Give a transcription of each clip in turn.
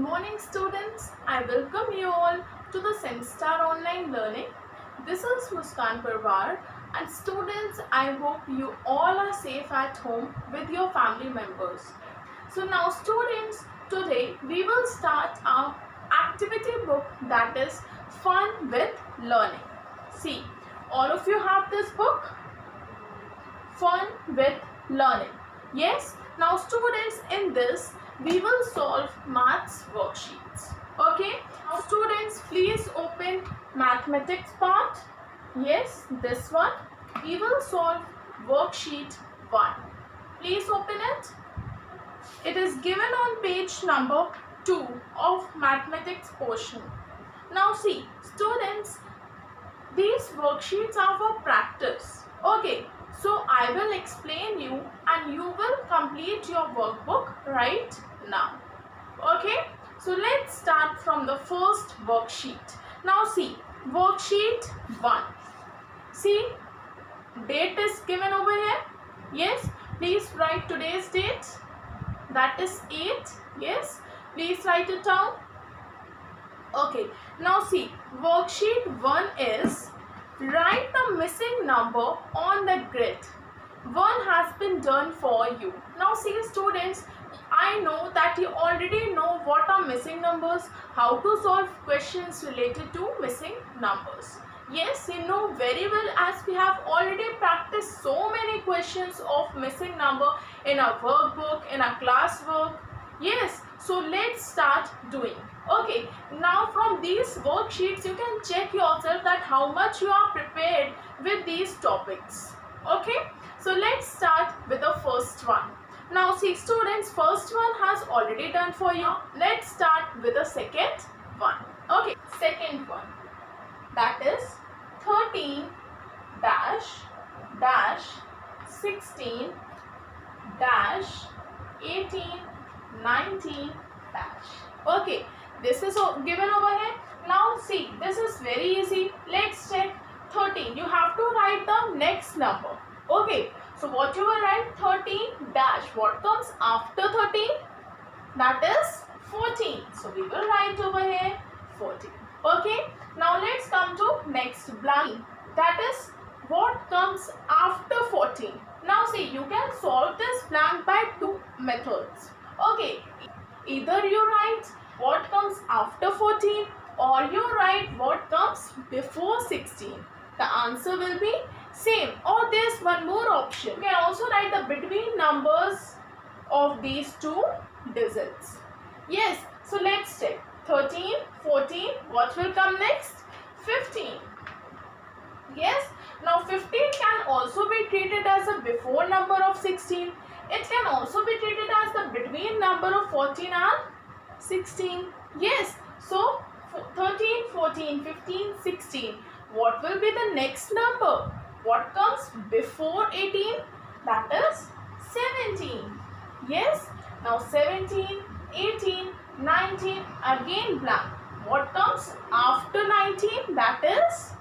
morning students. I welcome you all to the SenStar Online Learning. This is Muskan Parwar and students, I hope you all are safe at home with your family members. So now students, today we will start our activity book that is Fun with Learning. See, all of you have this book, Fun with Learning. Yes, now students, in this we will solve maths worksheets. Okay, now students, please open mathematics part. Yes, this one. We will solve worksheet 1. Please open it. It is given on page number 2 of mathematics portion. Now see, students, these worksheets are for practice. Okay, so I will explain you and you will complete your workbook right now. Okay, so let's start from the first worksheet. Now see, worksheet 1. See, date is given over here. Yes, please write today's date. That is 8. Yes, please write it down. Okay, now see, worksheet 1 is write the missing number on the grid. 1 has been done for you. Now see students, I know that you already know what are missing numbers, how to solve questions related to missing numbers. Yes, you know very well as we have already practiced so many questions of missing number in our workbook, in our classwork. Yes, so let's start doing. Okay, now from these worksheets you can check yourself that how much you are prepared with these topics. Okay, so let's start with the first one. Now see students, first one has already done for you. Let's start with the second one. Okay, second one, that is 13 dash dash 16 dash 18 19 dash. Okay, this is given over here. Now see, this is very easy. Let's check 13. You have to write the next number. Okay, so what you will write? 13 dash. What comes after 13? That is 14. So we will write over here 14. Okay, now let's come to next blank. That is what comes after 14. Now see, you can solve this blank by two methods. Okay, either you write what comes after 14 or you write what comes before 16. The answer will be same, or there's one more option. You can also write the between numbers of these two digits. Yes, so let's check. 13, 14, what will come next? 15. Yes, now 15 can also be treated as a before number of 16. It can also be treated as the between number of 14 and 16. Yes, so 13, 14, 15, 16. What will be the next number? What comes before 18? That is 17. Yes, now 17, 18, 19, again blank. What comes after 19? That is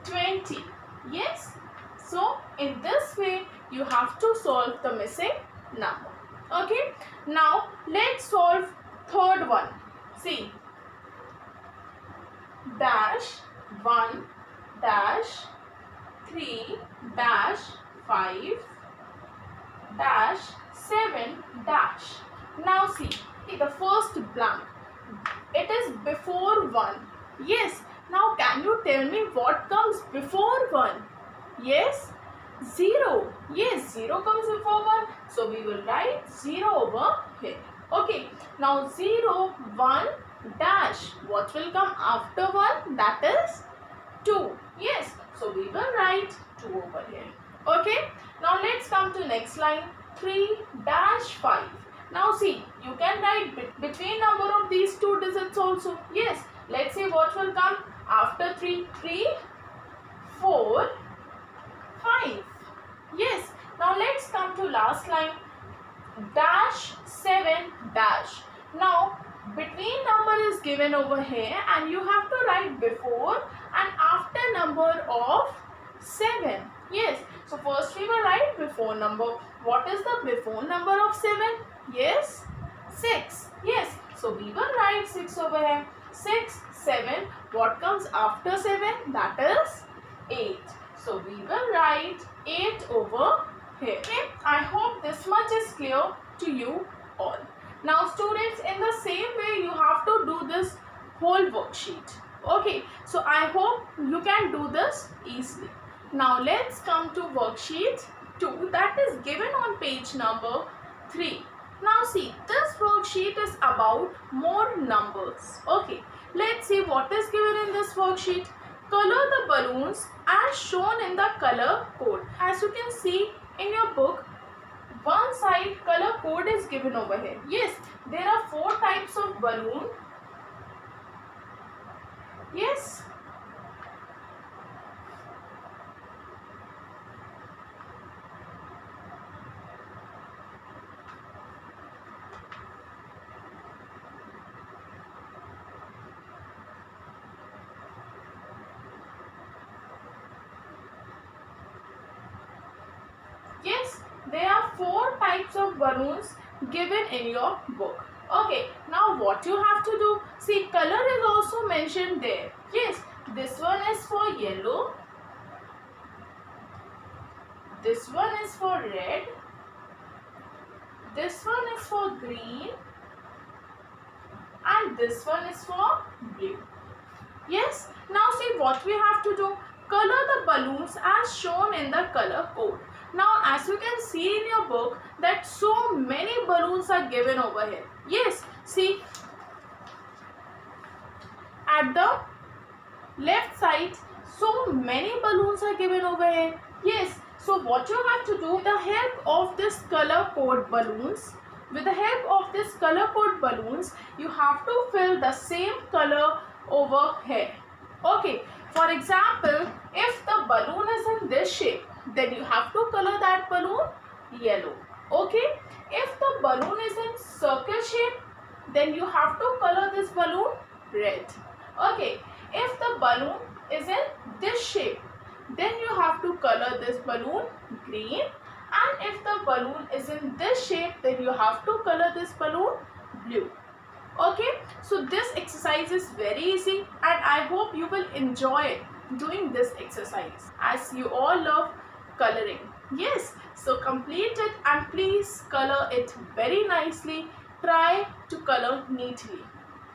20. Yes, so in this way you have to solve the missing number. Okay, now let's solve third one. See, dash 1 dash 3 dash 5 dash 7 dash. Now see, the first blank, it is before 1. Yes, now can you tell me what comes before 1? Yes, 0. Yes, 0 comes before 1. So we will write 0 over here. Okay, now 0, 1 dash. What will come after 1? That is 2. Yes, so we will write 2 over here. Okay, now let's come to next line. 3 dash 5. Now see, you can write between number of these two digits also. Yes, let's see what will come after 3. 3, 4, 5. Yes, now let's come to last line. Dash 7 dash. Now between number is given over here and you have to write before and after number of 7. Yes, so first we will write before number. What is the before number of 7? Yes, 6. Yes, So we will write 6 over here. 6, 7. What comes after 7? That is 8. So we will write 8 over here. Okay, I hope this much is clear to you all. Now students, in the same way you have to do this whole worksheet. Okay, so I hope you can do this easily. Now let's come to worksheet 2, that is given on page number 3. Now see, this worksheet is about more numbers. Okay, let's see what is given in this worksheet. Color the balloons as shown in the color code. As you can see in your book, one side color code is given over here. Yes, there are 4 types of balloon. Yes. Yes, there are 4 types of balloons given in your book. Okay, now what you have to do, see, color is also mentioned there. Yes, this one is for yellow, this one is for red, this one is for green, and this one is for blue. Yes, now see what we have to do, color the balloons as shown in the color code. Now as you can see in your book that so many balloons are given over here. Yes, see, at the left side so many balloons are given over here. Yes, so what you have to do, with the help of this color code balloons, you have to fill the same color over here. Okay, for example, if the balloon is in this shape, then you have to color that balloon yellow. Okay, if the balloon is in circle shape, then you have to color this balloon red. Okay, if the balloon is in this shape, then you have to color this balloon green, and if the balloon is in this shape, then you have to color this balloon blue. Okay, so this exercise is very easy and I hope you will enjoy doing this exercise as you all love coloring. Yes, so complete it and please color it very nicely. Try to color neatly.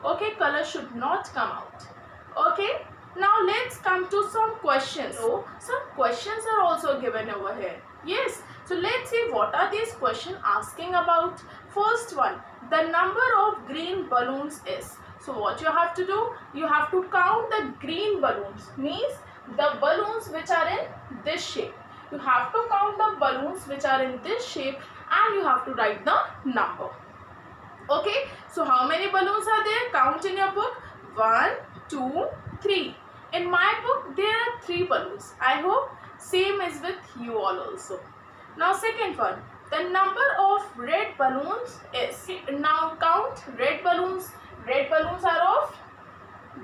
Okay, color should not come out. Okay, now let's come to some questions. So some questions are also given over here. Yes, so let's see what are these questions asking about. First one, the number of green balloons is. So what you have to do, you have to count the green balloons, means the balloons which are in this shape. You have to count the balloons which are in this shape and you have to write the number. Okay, so how many balloons are there? Count in your book. 1, 2, 3. In my book there are 3 balloons. I hope same is with you all also. Now second one, the number of red balloons is. Now count red balloons. Red balloons are of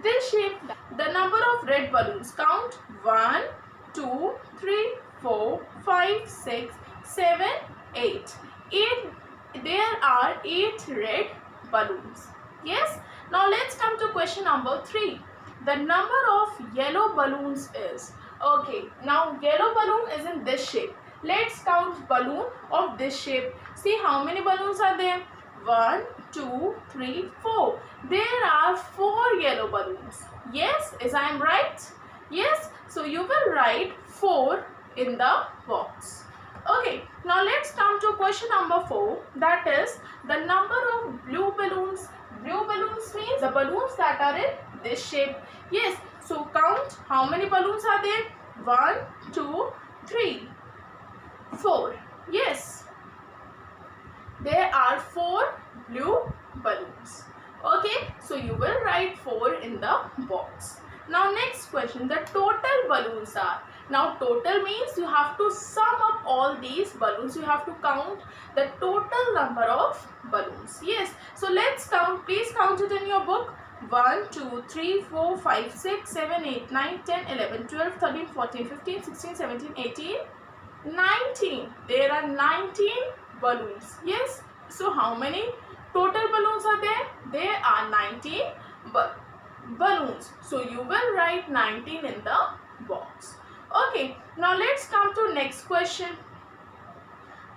this shape. The number of red balloons, count 1, 2, 3, 4, 5, 6, 7, 8. There are 8 red balloons. Yes. Now let's come to question number 3. The number of yellow balloons is. Okay, now yellow balloon is in this shape. Let's count balloon of this shape. See how many balloons are there? 1, 2, 3, 4. There are 4 yellow balloons. Yes, is I am right? Yes, so you will write 4 in the box. Okay, now let's come to question number 4. That is the number of blue balloons. Blue balloons means the balloons that are in this shape. Yes, so count how many balloons are there? 1, 2, 3, 4. Yes, there are 4 blue balloons. Okay, so you will write 4 in the box. Now next question, the total balloons are. Now total means you have to sum up all these balloons. You have to count the total number of balloons. Yes, so let's count. Please count it in your book. 1, 2, 3, 4, 5, 6, 7, 8, 9, 10, 11, 12, 13, 14, 15, 16, 17, 18, 19. There are 19 balloons. Yes, so how many total balloons are there? There are 19 balloons. So you will write 19 in the box. Okay, now let's come to next question.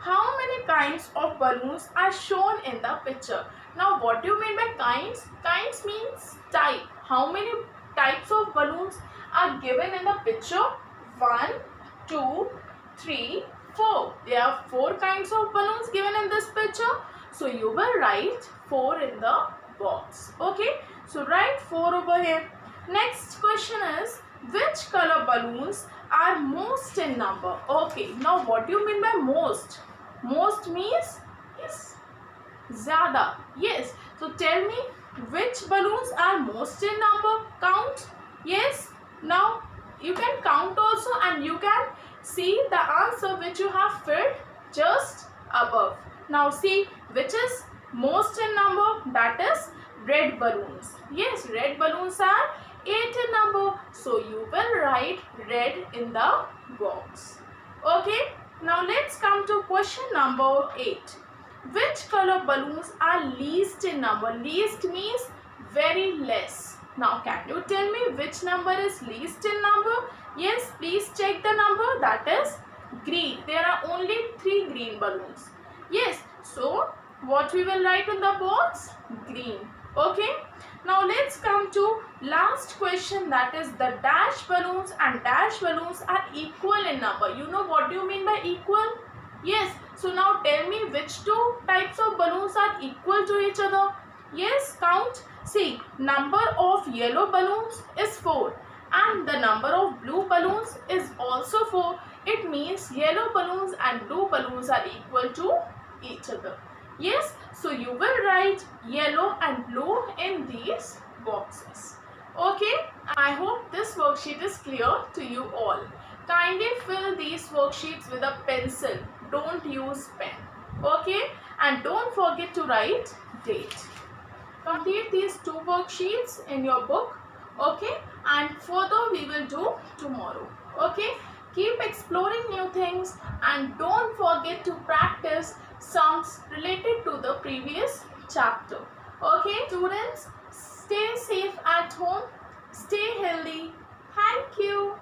How many kinds of balloons are shown in the picture? Now what do you mean by kinds? Kinds means type. How many types of balloons are given in the picture? 1, 2, 3, 4. There are 4 kinds of balloons given in this picture. So you will write 4 in the box. Okay. So write 4 over here. Next question is, which color balloons are most in number? Okay. Now what do you mean by most? Most means yes, zyada. Yes. So tell me, which balloons are most in number? Count. Yes. Now you can count also, and you can see the answer which you have filled just above. Now see which is most in number, that is red balloons. Yes, red balloons are 8 in number. So you will write red in the box. Okay. Now let's come to question number 8. Which color balloons are least in number? Least means very less. Now can you tell me which number is least in number? Yes, please check the number, that is green. There are only 3 green balloons. Yes, so what we will write in the box? Green. Okay. Now let's come to last question, that is the dash balloons and dash balloons are equal in number. You know what do you mean by equal? Yes. So now tell me which 2 types of balloons are equal to each other. Yes, count. See, number of yellow balloons is 4 and the number of blue balloons is also 4. It means yellow balloons and blue balloons are equal to each other. Yes, so you will write yellow and blue in these boxes. Okay, I hope this worksheet is clear to you all. Kindly fill these worksheets with a pencil. Don't use pen. Okay, and don't forget to write date. Complete these 2 worksheets in your book. Okay, and further we will do tomorrow. Okay, keep exploring new things and don't forget to practice sums related to the previous chapter. Okay, students, stay safe at home, stay healthy. Thank you.